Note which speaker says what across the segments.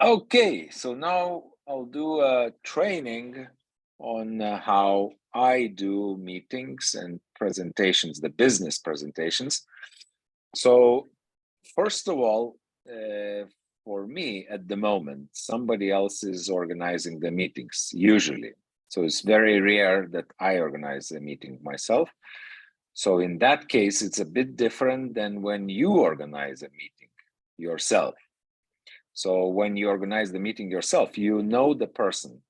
Speaker 1: Okay, so now I'll do a training on how I do meetings and presentations, the business presentations. So first of all, for me at the moment, somebody else is organizing the meetings usually. So it's very rare that I organize the meeting myself. So in that case, it's a bit different than when you organize a meeting yourself. So when you organize the meeting yourself, you know the person.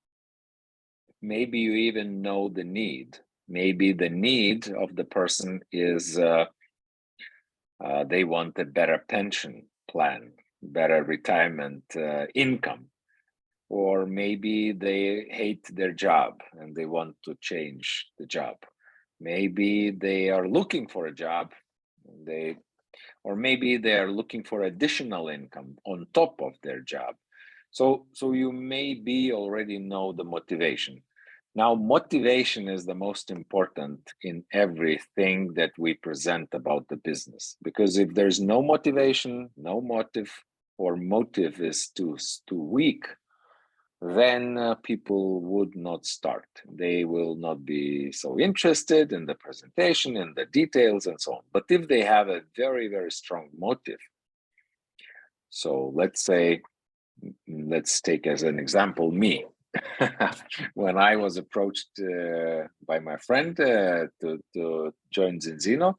Speaker 1: Maybe you even know the need. Maybe the need of the person is they want a better pension plan, better retirement income, or maybe they hate their job and they want to change the job. Maybe they are looking for a job, or maybe they're looking for additional income on top of their job. So you maybe already know the motivation. Now, motivation is the most important in everything that we present about the business, because if there's no motivation, no motive, or motive is too weak, then people would not start. They will not be so interested in the presentation and the details and so on. But if they have a very, very strong motive, so let's say, let's take as an example me. When I was approached by my friend to join Zinzino,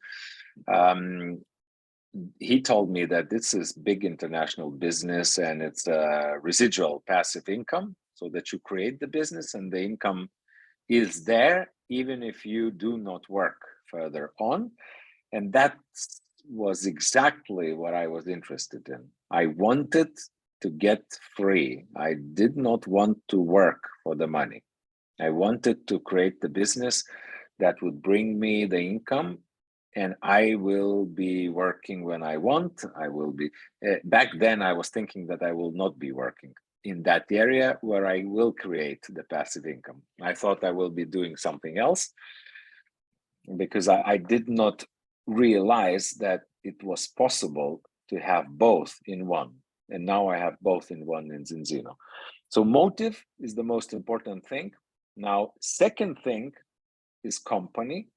Speaker 1: he told me that this is big international business and it's a residual passive income, so that you create the business and the income is there even if you do not work further on. And that was exactly what I was interested in. I wanted to get free. I did not want to work for the money. I wanted to create the business that would bring me the income, and I will be working when I want. I will be, back then I was thinking that I will not be working in that area where I will create the passive income. I thought I will be doing something else, because I did not realize that it was possible to have both in one. And now I have both in one in Zinzino. So motive is the most important thing. Now, second thing is company.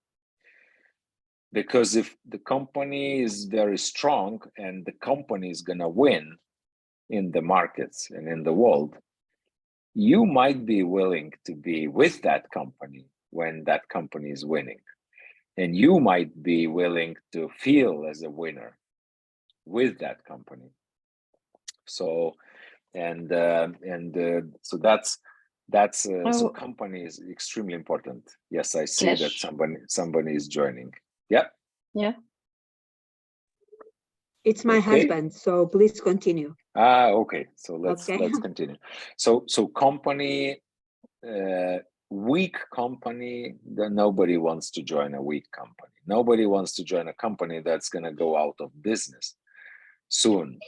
Speaker 1: Because if the company is very strong and the company is going to win in the markets and in the world, you might be willing to be with that company when that company is winning. And you might be willing to feel as a winner with that company. So, so so company is extremely important. Yes, I see that somebody is joining. Yeah.
Speaker 2: Yeah.
Speaker 3: It's my husband, so please continue.
Speaker 1: Okay. So let's continue. So company, weak company, then nobody wants to join a weak company. Nobody wants to join a company that's going to go out of business soon.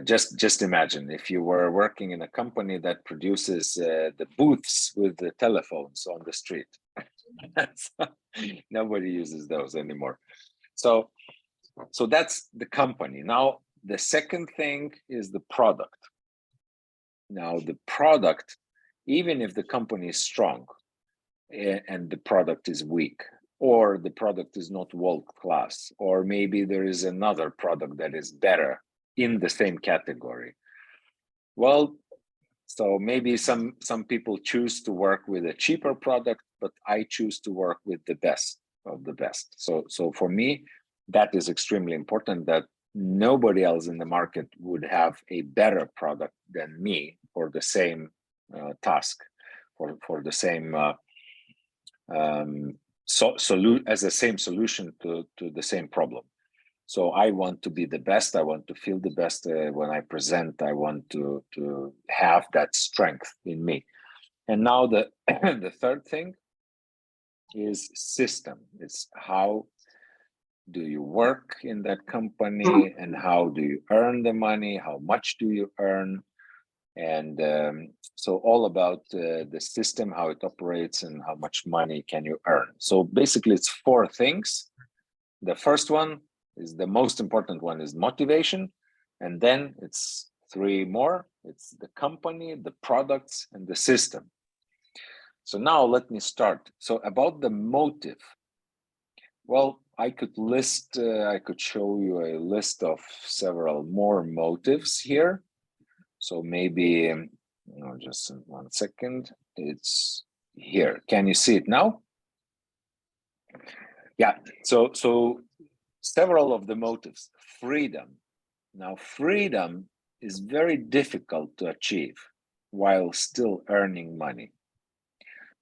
Speaker 1: Just imagine if you were working in a company that produces the booths with the telephones on the street. Nobody uses those anymore. So that's the company. Now, the second thing is the product. Now, the product, even if the company is strong and the product is weak, or the product is not world-class, or maybe there is another product that is better in the same category. Well, so maybe some people choose to work with a cheaper product, but I choose to work with the best of the best. So for me, that is extremely important, that nobody else in the market would have a better product than me for the same task, for the same as the same solution to the same problem. So I want to be the best. I want to feel the best when I present. I want to have that strength in me. And now the the third thing is system. It's how do you work in that company, and how do you earn the money? How much do you earn? And so all about the system, how it operates, and how much money can you earn. So basically it's four things. The first one is the most important one, is motivation. And then it's Three more, it's the company, the products, and the system. So now let me start. So about the motive. Well, I could show you a list of several more motives here. So maybe, just 1 second, it's here. Can you see it now? Yeah, so several of the motives. Freedom. Now, freedom is very difficult to achieve while still earning money.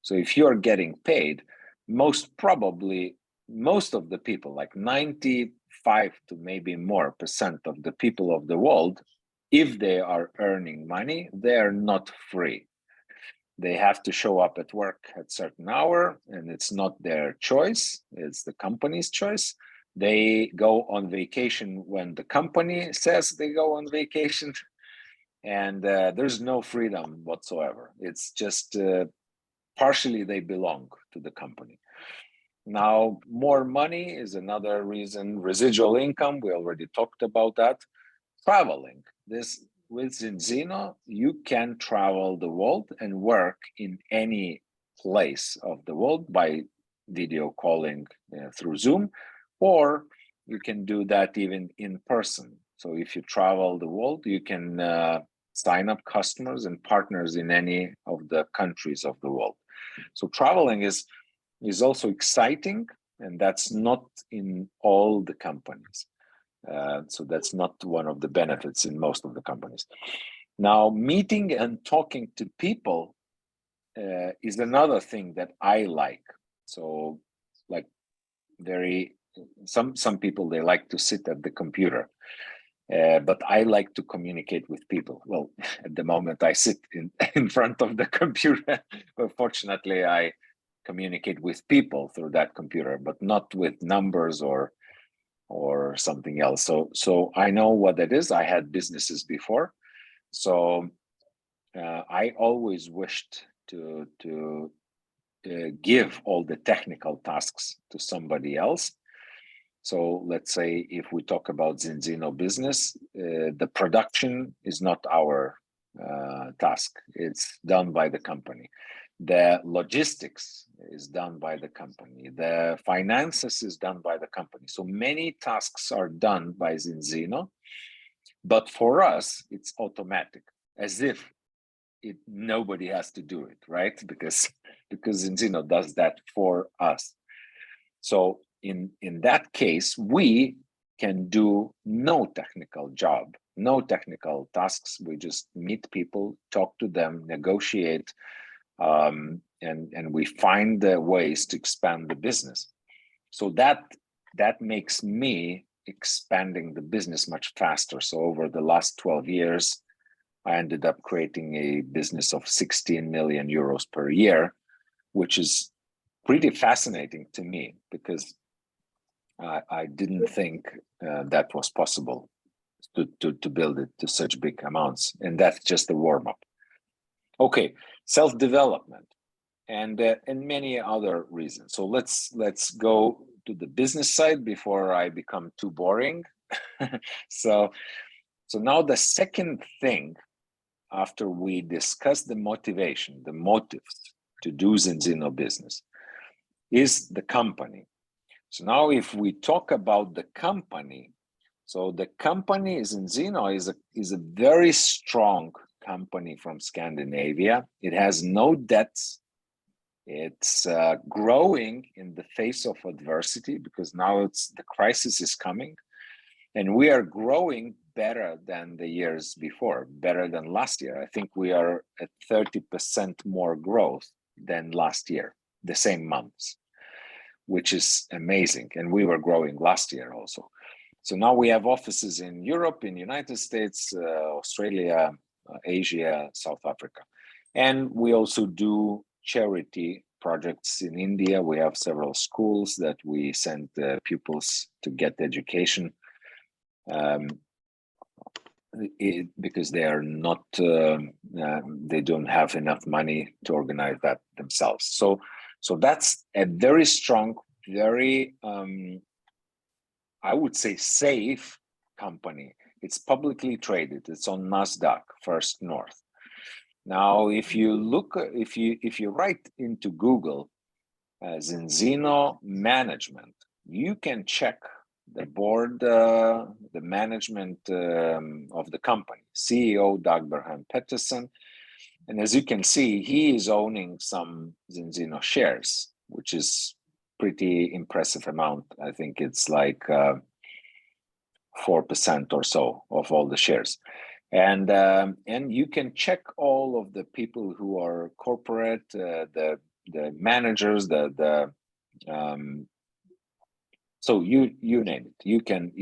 Speaker 1: So if you're getting paid, most probably, most of the people, like 95 to maybe more % of the people of the world, if they are earning money, they are not free. They have to show up at work at certain hour, and it's not their choice, it's the company's choice. They go on vacation when the company says they go on vacation, and there's no freedom whatsoever. It's just partially they belong to the company. Now, more money is another reason. Residual income, we already talked about that. Traveling. This with Zinzino, you can travel the world and work in any place of the world by video calling through Zoom, or you can do that even in person. So if you travel the world, you can sign up customers and partners in any of the countries of the world. So traveling is also exciting, and that's not in all the companies. So that's not one of the benefits in most of the companies. Now, meeting and talking to people is another thing that I like. So, like, some people, they like to sit at the computer, but I like to communicate with people. Well, at the moment I sit in front of the computer, but fortunately I communicate with people through that computer, but not with numbers or something else. So I know what that is. I had businesses before, so I always wished to give all the technical tasks to somebody else. So let's say if we talk about Zinzino business, the production is not our task. It's done by the company. The logistics is done by the company. The finances is done by the company. So many tasks are done by Zinzino, but for us, it's automatic, as if nobody has to do it, right? Because Zinzino does that for us. So in that case, we can do no technical job, no technical tasks. We just meet people, talk to them, negotiate, and we find the ways to expand the business. So that makes me expanding the business much faster. So over the last 12 years, I ended up creating a business of 16 million euros per year, which is pretty fascinating to me because I didn't think that was possible to build it to such big amounts, and that's just a warm-up. Okay, self-development and many other reasons. So let's go to the business side before I become too boring. So now the second thing, after we discuss the motivation, the motives to do Zinzino business, is the company. So now if we talk about the company, so the company Zinzino is a very strong company from Scandinavia. It has no debts. It's growing in the face of adversity because now the crisis is coming, and we are growing better than the years before, better than last year. I think we are at 30% more growth than last year, the same months, which is amazing. And we were growing last year also. So now we have offices in Europe, in the United States, Australia, Asia, South Africa. And we also do charity projects in India. We have several schools that we send pupils to get education because they are not, they don't have enough money to organize that themselves. So that's a very strong, very, I would say, safe company. It's publicly traded. It's on NASDAQ First North. Now, if you look, if you write into Google Zinzino management, you can check the board, the management of the company, CEO Dagberhan Pettersson. And as you can see, he is owning some Zinzino shares, which is pretty impressive amount. I think it's like 4% or so of all the shares. And you can check all of the people who are corporate, the managers, so you name it. You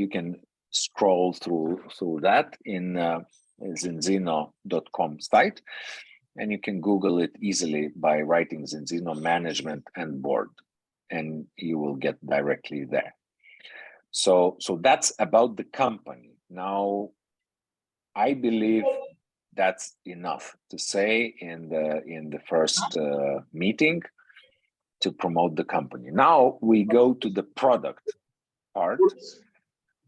Speaker 1: can scroll through that in Zinzino.com site, and you can Google it easily by writing Zinzino management and board, and you will get directly there. So that's about the company. Now, I believe that's enough to say in the first meeting to promote the company. Now we go to the product part.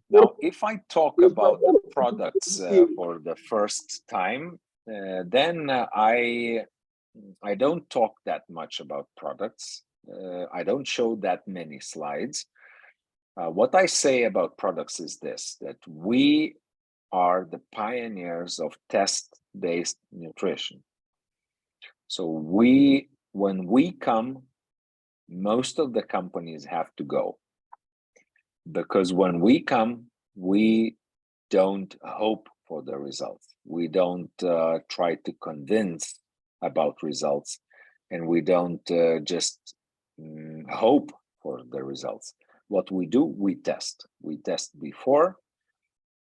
Speaker 1: Now, if I talk about the products for the first time, then I don't talk that much about products. I don't show that many slides. What I say about products is this, that we are the pioneers of test-based nutrition. So when we come, most of the companies have to go. Because when we come, we don't hope for the results. We don't try to convince about results, and we don't just hope for the results. What we do, we test. We test before,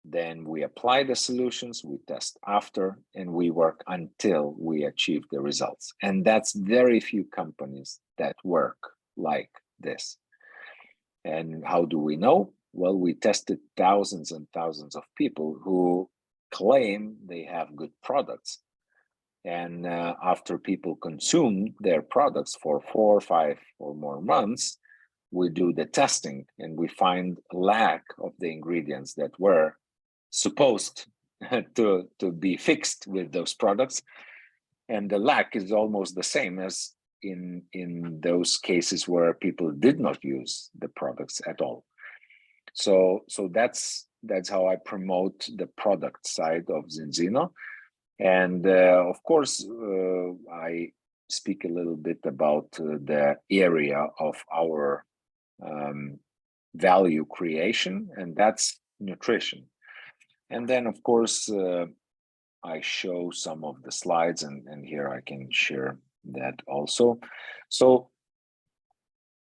Speaker 1: then we apply the solutions, we test after, and we work until we achieve the results. And that's very few companies that work like this. And how do we know? Well, we tested thousands and thousands of people who claim they have good products. And after people consume their products for 4 or 5 or more months, we do the testing and we find lack of the ingredients that were supposed to be fixed with those products. And the lack is almost the same as in those cases where people did not use the products at all. So that's how I promote the product side of Zinzino. And of course, I speak a little bit about the area of our value creation, and that's nutrition. And then, of course, I show some of the slides, and here I can share that also. So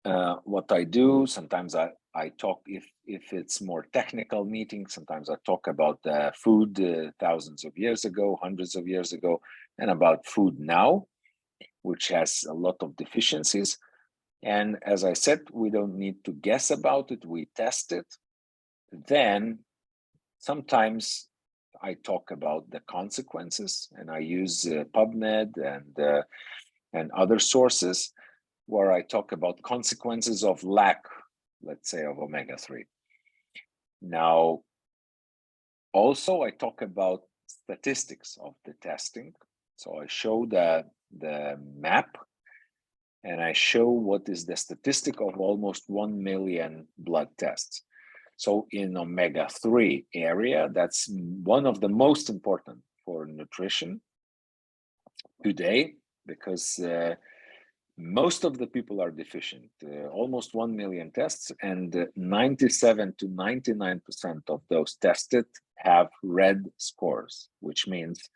Speaker 1: what I do, sometimes I talk, if it's more technical meetings, sometimes I talk about the food thousands of years ago, hundreds of years ago, and about food now, which has a lot of deficiencies. And as I said, we don't need to guess about it, we test it. Then sometimes I talk about the consequences, and I use PubMed and other sources where I talk about consequences of lack, let's say, of omega-3. Now, also I talk about statistics of the testing. So I show the map, and I show what is the statistic of almost 1 million blood tests. So in omega-3 area, that's one of the most important for nutrition today, because most of the people are deficient, almost 1 million tests, and 97 to 99% of those tested have red scores, which means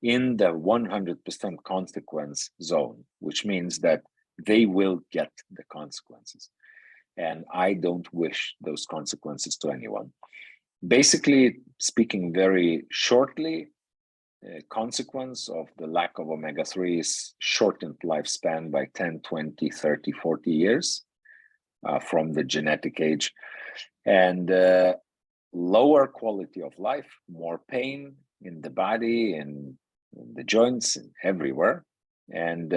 Speaker 1: in the 100% consequence zone, which means that they will get the consequences. And I don't wish those consequences to anyone. Basically, speaking very shortly, consequence of the lack of omega-3 is shortened lifespan by 10, 20, 30, 40 years from the genetic age, and lower quality of life, more pain in the body and in the joints and everywhere, and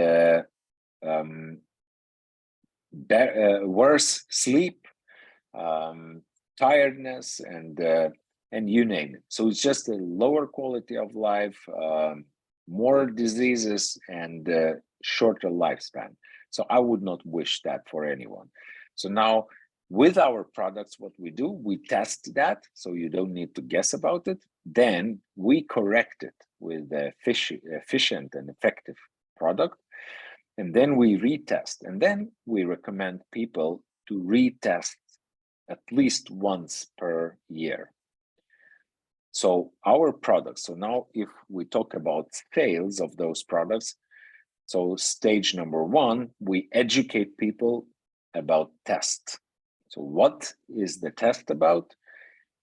Speaker 1: worse sleep, tiredness, and and you name it. So it's just a lower quality of life, more diseases, and shorter lifespan. So I would not wish that for anyone. So now with our products, what we do, we test that, so you don't need to guess about it. Then we correct it with a efficient and effective product. And then we retest. And then we recommend people to retest at least once per year. So our products, so now if we talk about sales of those products, so stage number one, we educate people about test. So what is the test about,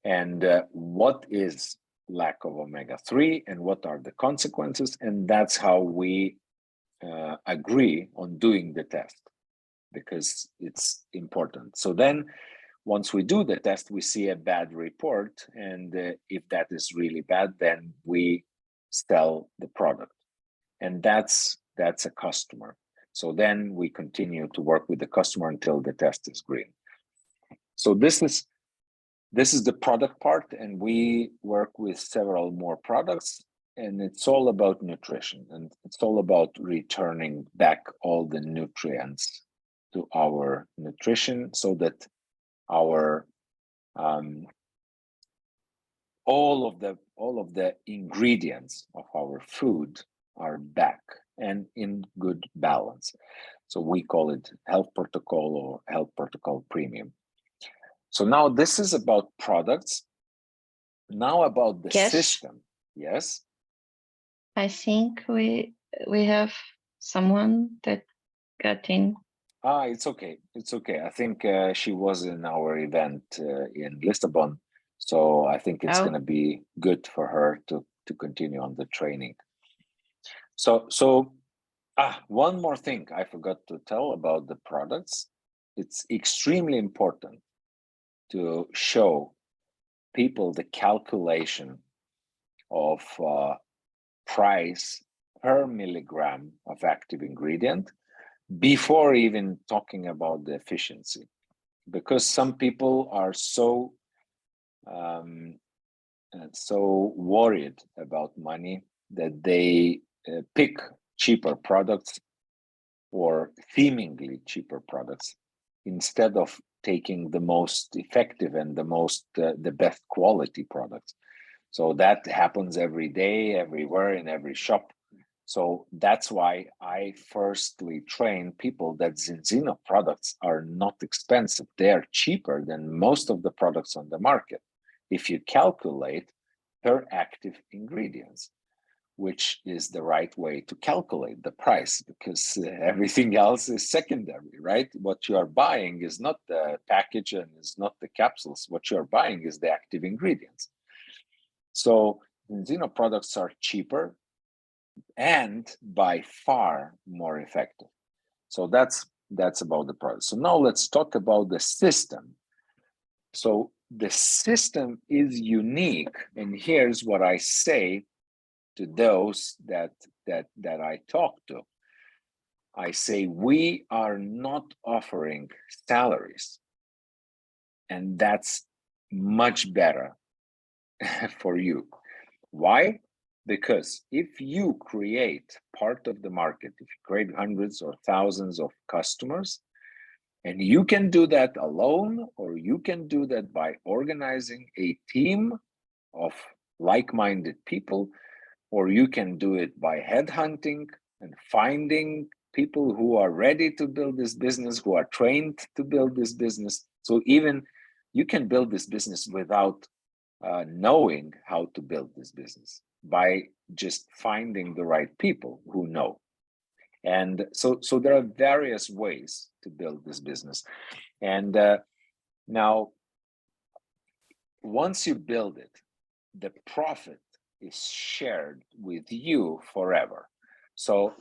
Speaker 1: and what is lack of omega-3, and what are the consequences? And that's how we agree on doing the test, because it's important. So then once we do the test, we see a bad report, and if that is really bad, then we sell the product, and that's a customer. So then we continue to work with the customer until the test is green. So this is the product part, and we work with several more products, and it's all about nutrition, and it's all about returning back all the nutrients to our nutrition, so that our all of the ingredients of our food are back and in good balance. So we call it Health Protocol or Health Protocol Premium. So now this is about products. Now about the
Speaker 2: Kesh,
Speaker 1: system. Yes.
Speaker 2: I think we have someone that got in.
Speaker 1: It's okay. It's okay. I think she was in our event in Lisbon, so I think it's going to be good for her to continue on the training. So one more thing I forgot to tell about the products. It's extremely important to show people the calculation of price per milligram of active ingredient before even talking about the efficiency, because some people are so worried about money that they pick cheaper products or seemingly cheaper products instead of taking the most effective and the best quality products. So that happens every day, everywhere, in every shop. So that's why I firstly train people that Zinzino products are not expensive. They are cheaper than most of the products on the market if you calculate per active ingredients, which is the right way to calculate the price, because everything else is secondary, right? What you are buying is not the package and is not the capsules. What you are buying is the active ingredients. So Zinzino products are cheaper and by far more effective. So that's about the product. So now let's talk about the system. So the system is unique, and here's what I say to those that I talk to. I say, we are not offering salaries, and that's much better for you. Why? Because if you create part of the market, if you create hundreds or thousands of customers, and you can do that alone, or you can do that by organizing a team of like-minded people, or you can do it by headhunting and finding people who are ready to build this business, who are trained to build this business. So even you can build this business without knowing how to build this business, by just finding the right people who know. And so there are various ways to build this business. And now, once you build it, the profit is shared with you forever. So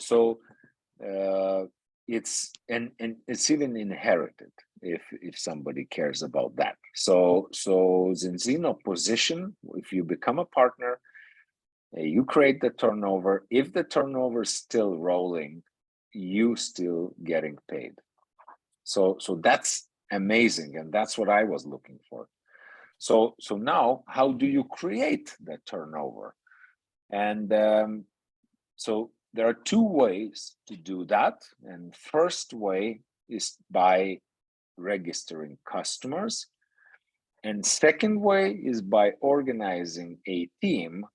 Speaker 1: it's even inherited if somebody cares about that. So Zinzino position, if you become a partner, you create the turnover. If the turnover is still rolling, you still getting paid. So that's amazing, and that's what I was looking for. So now, how do you create the turnover? And so there are two ways to do that. And first way is by registering customers. And second way is by organizing a team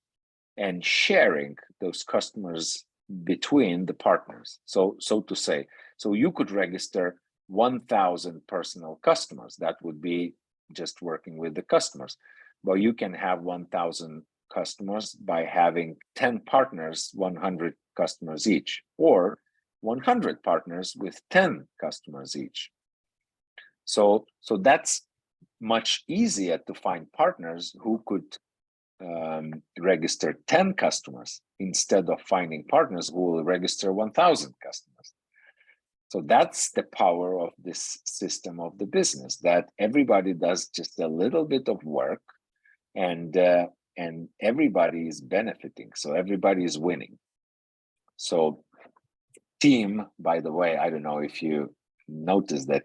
Speaker 1: and sharing those customers between the partners. So to say, so you could register 1,000 personal customers. That would be just working with the customers. But you can have 1,000 customers by having 10 partners, 100 customers each, or 100 partners with 10 customers each. So that's much easier to find partners who could register 10 customers instead of finding partners who will register 1,000 customers. So that's the power of this system of the business, that everybody does just a little bit of work, and everybody is benefiting. So everybody is winning. So team, by the way, I don't know if you notice that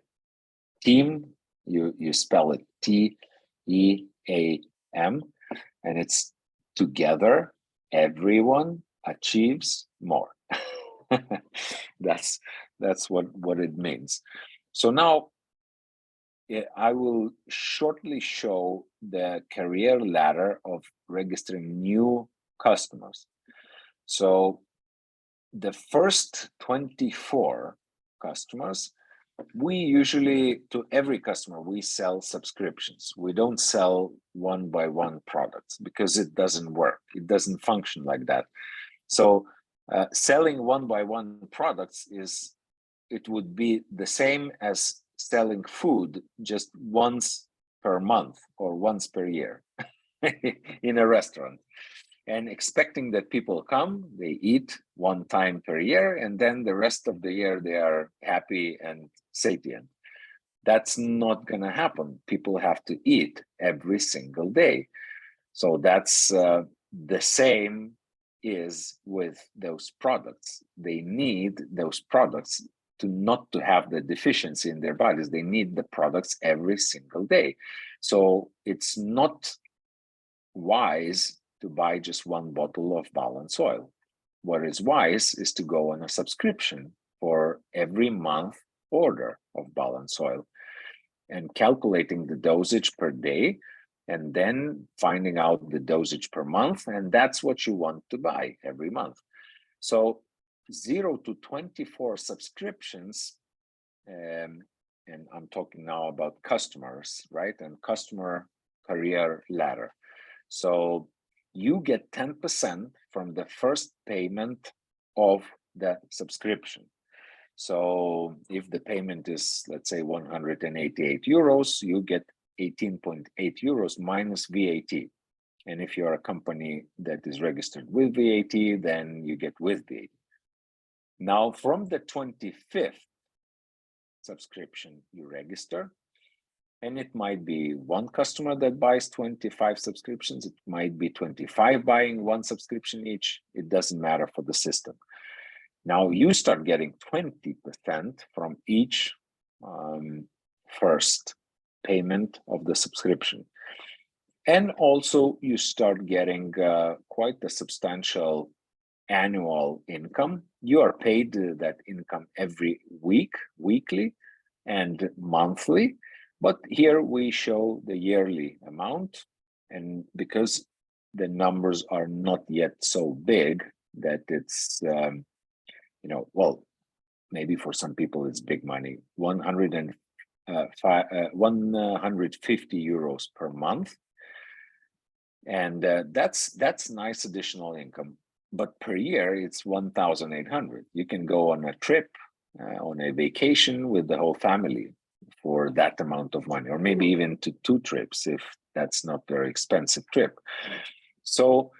Speaker 1: team, you spell it T-E-A-M, and it's together, everyone achieves more. That's what it means. So now I will shortly show the career ladder of registering new customers. So the first 24 customers, we usually, to every customer, we sell subscriptions. We don't sell one-by-one products because it doesn't work. It doesn't function like that. So selling one-by-one products it would be the same as selling food just once per month or once per year in a restaurant, and expecting that people come, they eat one time per year, and then the rest of the year they are happy and satiate. That's not going to happen. People have to eat every single day. So that's the same is with those products. They need those products not to have the deficiency in their bodies. They need the products every single day. So it's not wise to buy just one bottle of balance oil. What is wise is to go on a subscription for every month order of balance oil and calculating the dosage per day, and then finding out the dosage per month, and that's what you want to buy every month. So 0 to 24 subscriptions, and I'm talking now about customers, right? And customer career ladder. So you get 10% from the first payment of the subscription. So if the payment is, let's say, 188 euros, you get 18.8 euros minus VAT. And if you're a company that is registered with VAT, then you get with VAT. Now, from the 25th subscription, you register. And it might be one customer that buys 25 subscriptions. It might be 25 buying one subscription each. It doesn't matter for the system. Now you start getting 20% from each first payment of the subscription. And also you start getting quite a substantial annual income. You are paid that income every week, weekly, and monthly. But here we show the yearly amount, and because the numbers are not yet so big that it's, well, maybe for some people it's big money, 150 euros per month. And that's nice additional income. But per year, it's 1,800. You can go on a trip, on a vacation with the whole family for that amount of money, or maybe even to 2 trips if that's not very expensive trip. So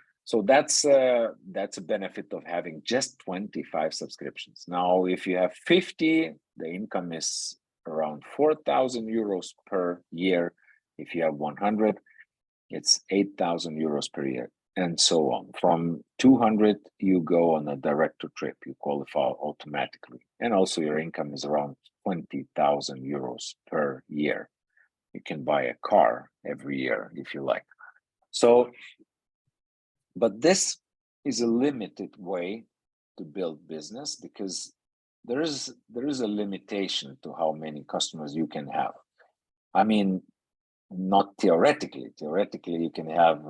Speaker 1: that's a benefit of having just 25 subscriptions. Now, if you have 50, the income is around 4,000 euros per year. If you have 100, it's 8,000 euros per year, and so on. From 200, you go on a director trip, you qualify automatically. And also your income is around 20,000 euros per year. You can buy a car every year if you like. So, but this is a limited way to build business because there is a limitation to how many customers you can have. I mean, not theoretically. Theoretically, you can have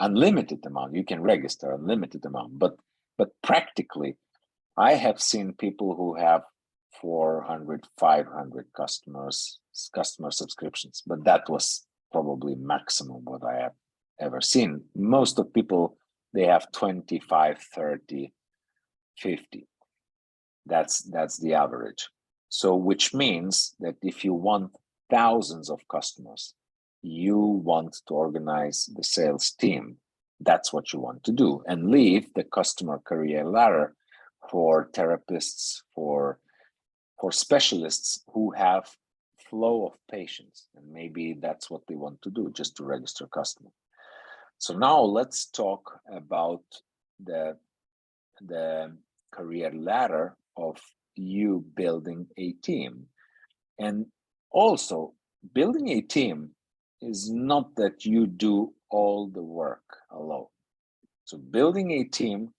Speaker 1: unlimited amount. You can register unlimited amount, but practically, I have seen people who have 400, 500 customer subscriptions, but that was probably maximum what I have ever seen. Most of people, they have 25, 30, 50. That's the average. So which means that if you want thousands of customers, you want to organize the sales team. That's what you want to do, and leave the customer career ladder for therapists, for specialists who have flow of patients, and maybe that's what they want to do, just to register customers. So now let's talk about the career ladder of you building a team. And also, building a team is not that you do all the work alone. So building a team,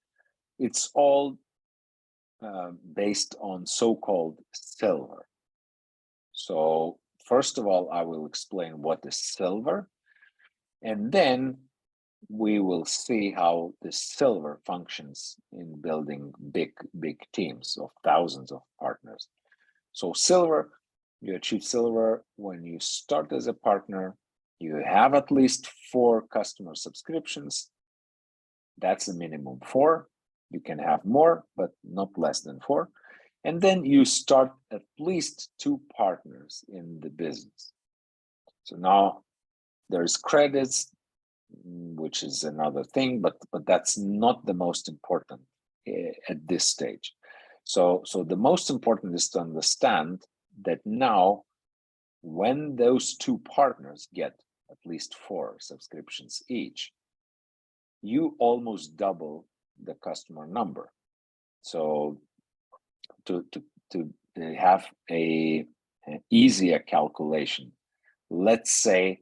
Speaker 1: it's all based on so-called silver. So first of all, I will explain what is silver, and then we will see how the silver functions in building big teams of thousands of partners. So silver, you achieve silver when you start as a partner, you have at least 4 customer subscriptions. That's the minimum 4. You can have more, but not less than 4. And then you start at least 2 partners in the business. So now there's credits, which is another thing, but that's not the most important at this stage. So the most important is to understand that now, when those 2 partners get at least 4 subscriptions each, you almost double the customer number. So to have an easier calculation, let's say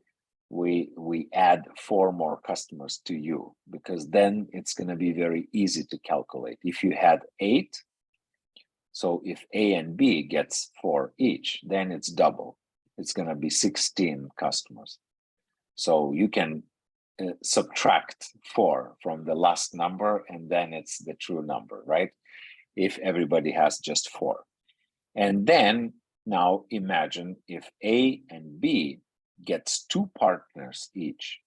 Speaker 1: we add 4 more customers to you, because then it's going to be very easy to calculate. If you had 8, so if A and B gets 4 each, then it's double. It's going to be 16 customers. So you can subtract 4 from the last number, and then it's the true number, right? If everybody has just 4. And then now imagine if A and B gets 2 partners each,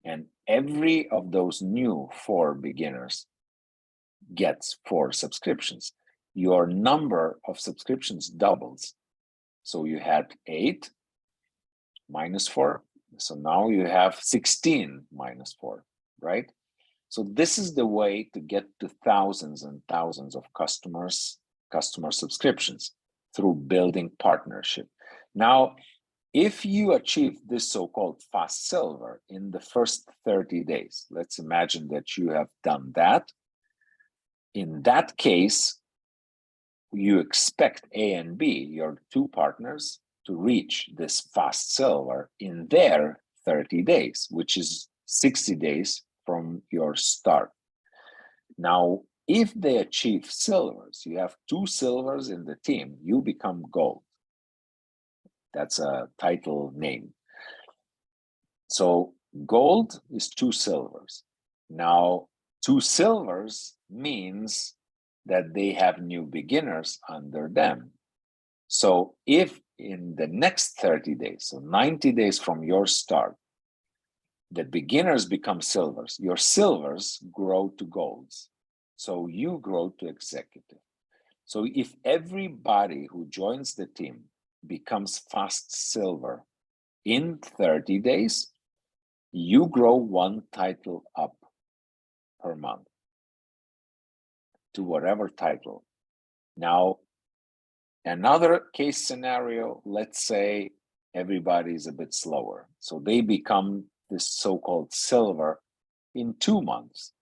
Speaker 1: and every of those new 4 beginners gets 4 subscriptions. Your number of subscriptions doubles. So you had 8 minus 4. So now you have 16 minus 4, right? So this is the way to get to thousands and thousands of customer subscriptions, through building partnership. Now, if you achieve this so-called fast silver in the first 30 days, let's imagine that you have done that. In that case, you expect A and B, your 2 partners, to reach this fast silver in their 30 days, which is 60 days from your start. Now, if they achieve silvers, you have 2 silvers in the team, you become gold. That's a title name. So gold is 2 silvers. Now, 2 silvers means that they have new beginners under them. So if in the next 30 days, so 90 days from your start, the beginners become silvers, your silvers grow to golds. So you grow to executive. So if everybody who joins the team becomes fast silver in 30 days, you grow 1 title up per month to whatever title. Now, another case scenario, let's say everybody is a bit slower. So they become this so-called silver in 2 months.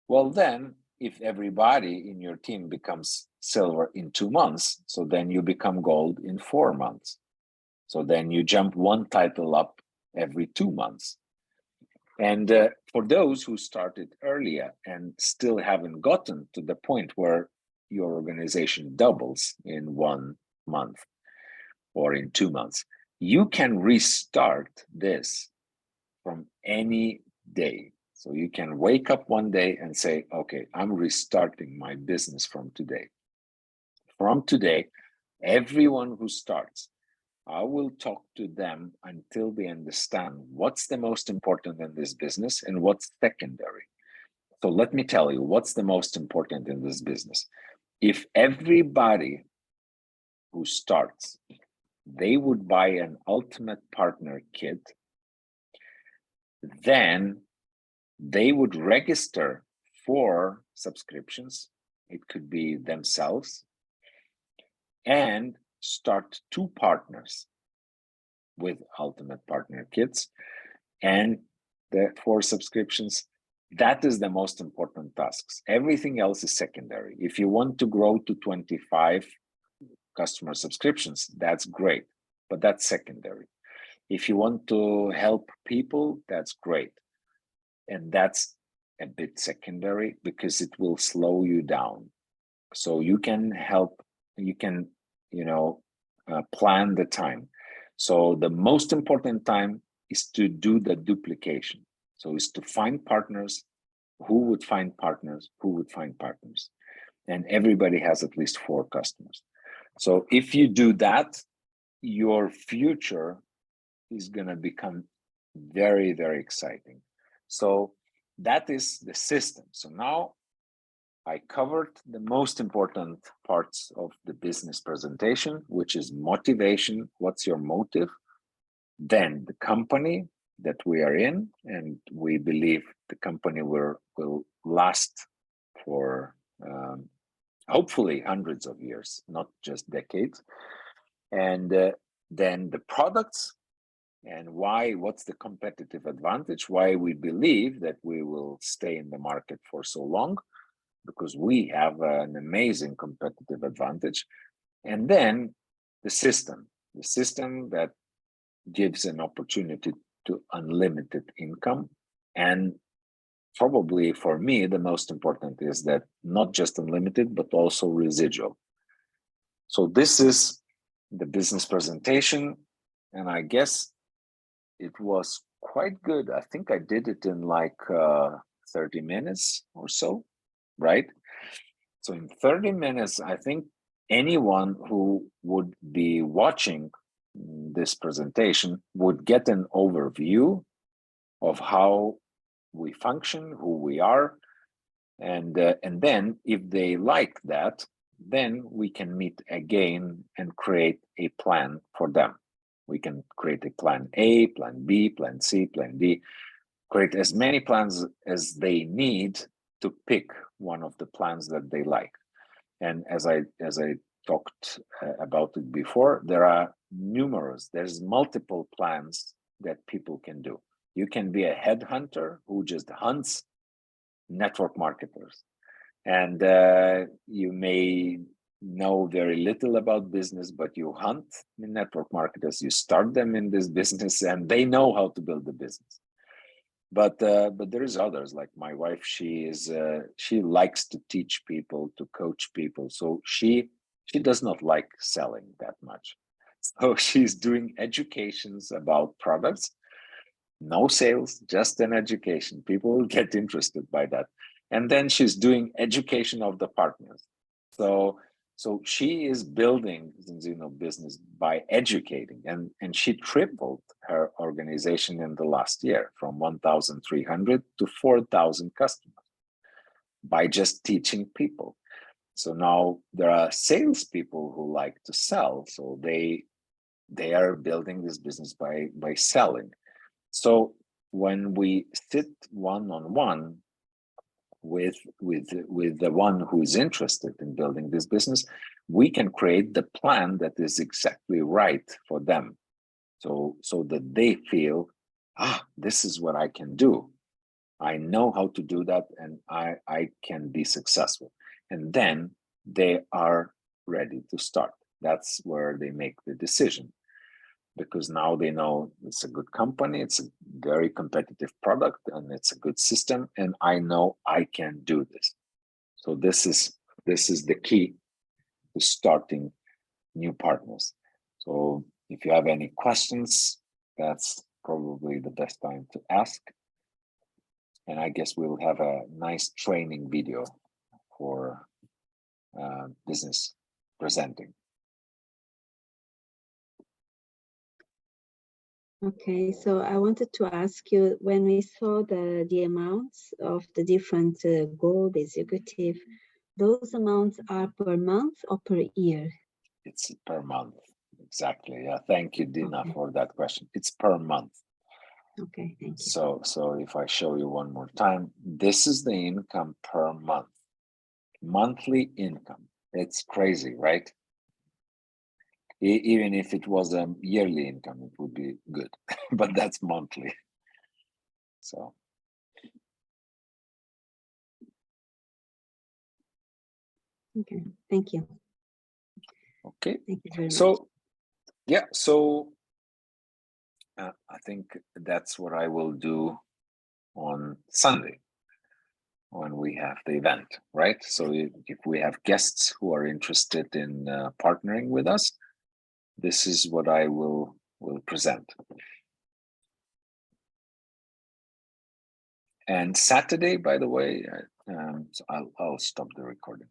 Speaker 1: Well, then, if everybody in your team becomes silver in 2 months, so then you become gold in 4 months. So then you jump one title up every 2 months. And for those who started earlier and still haven't gotten to the point where your organization doubles in 1 month or in 2 months, you can restart this from any day. So you can wake up one day and say, okay, I'm restarting my business from today. From today, everyone who starts, I will talk to them until they understand what's the most important in this business and what's secondary. So let me tell you what's the most important in this business. If everybody who starts, they would buy an Ultimate Partner Kit, then they would register for subscriptions. It could be themselves, and start 2 partners with Ultimate Partner Kits and the 4 subscriptions. That is the most important tasks. Everything else is secondary. If you want to grow to 25 customer subscriptions, that's great, but that's secondary. If you want to help people, that's great. And that's a bit secondary because it will slow you down. So you can help, you can, plan the time. So the most important time is to do the duplication. So it's to find partners, who would find partners, who would find partners. And everybody has at least 4 customers. So if you do that, your future is going to become very, very exciting. So that is the system. So now I covered the most important parts of the business presentation, which is motivation. What's your motive? Then the company that we are in, and we believe the company will last for hopefully hundreds of years, not just decades. And then the products, and what's the competitive advantage, why we believe that we will stay in the market for so long, because we have an amazing competitive advantage. And then the system that gives an opportunity to unlimited income. And probably for me, the most important is that not just unlimited, but also residual. So this is the business presentation. And I guess it was quite good. I think I did it in like 30 minutes or so, right? So in 30 minutes, I think anyone who would be watching this presentation would get an overview of how we function, who we are, and then if they like that, then we can meet again and create a plan for them. We can create a plan A, plan B, plan C, plan D, create as many plans as they need to pick one of the plans that they like. And as I talked about it before, there's multiple plans that people can do. You can be a headhunter who just hunts network marketers. And you may know very little about business, but you hunt network marketers, you start them in this business, and they know how to build the business. But there is others, like my wife. She likes to teach people, to coach people. So she does not like selling that much. So she's doing educations about products, no sales, just an education. People will get interested by that. And then she's doing education of the partners. So she is building Zinzino business by educating, and she tripled her organization in the last year from 1,300 to 4,000 customers by just teaching people. So now there are salespeople who like to sell, so they are building this business by selling. So when we sit one-on-one with the one who is interested in building this business, we can create the plan that is exactly right for them. So that they feel, this is what I can do. I know how to do that, and I can be successful. And then they are ready to start. That's where they make the decision. because now they know it's a good company, it's a very competitive product, and it's a good system, and I know I can do this. So this is the key to starting new partners. So if you have any questions, that's probably the best time to ask. And I guess we'll have a nice training video for business presenting.
Speaker 3: Okay, so I wanted to ask you, when we saw the amounts of the different gold executive, those amounts are per month or per year?
Speaker 1: It's per month. Exactly. Yeah. Thank you, Dina,
Speaker 3: Okay.
Speaker 1: for that question. It's per month.
Speaker 3: Okay, thank you.
Speaker 1: So if I show you one more time, this is the income per month. Monthly income. It's crazy, right? Even if it was a yearly income, it would be good, but that's monthly. So
Speaker 3: Okay, thank you.
Speaker 1: okay.
Speaker 3: Thank you very much.
Speaker 1: So yeah, so I think that's what I will do on Sunday when we have the event, right? So if we have guests who are interested in partnering with us, this is what I will present. And Saturday, by the way, so I'll stop the recording.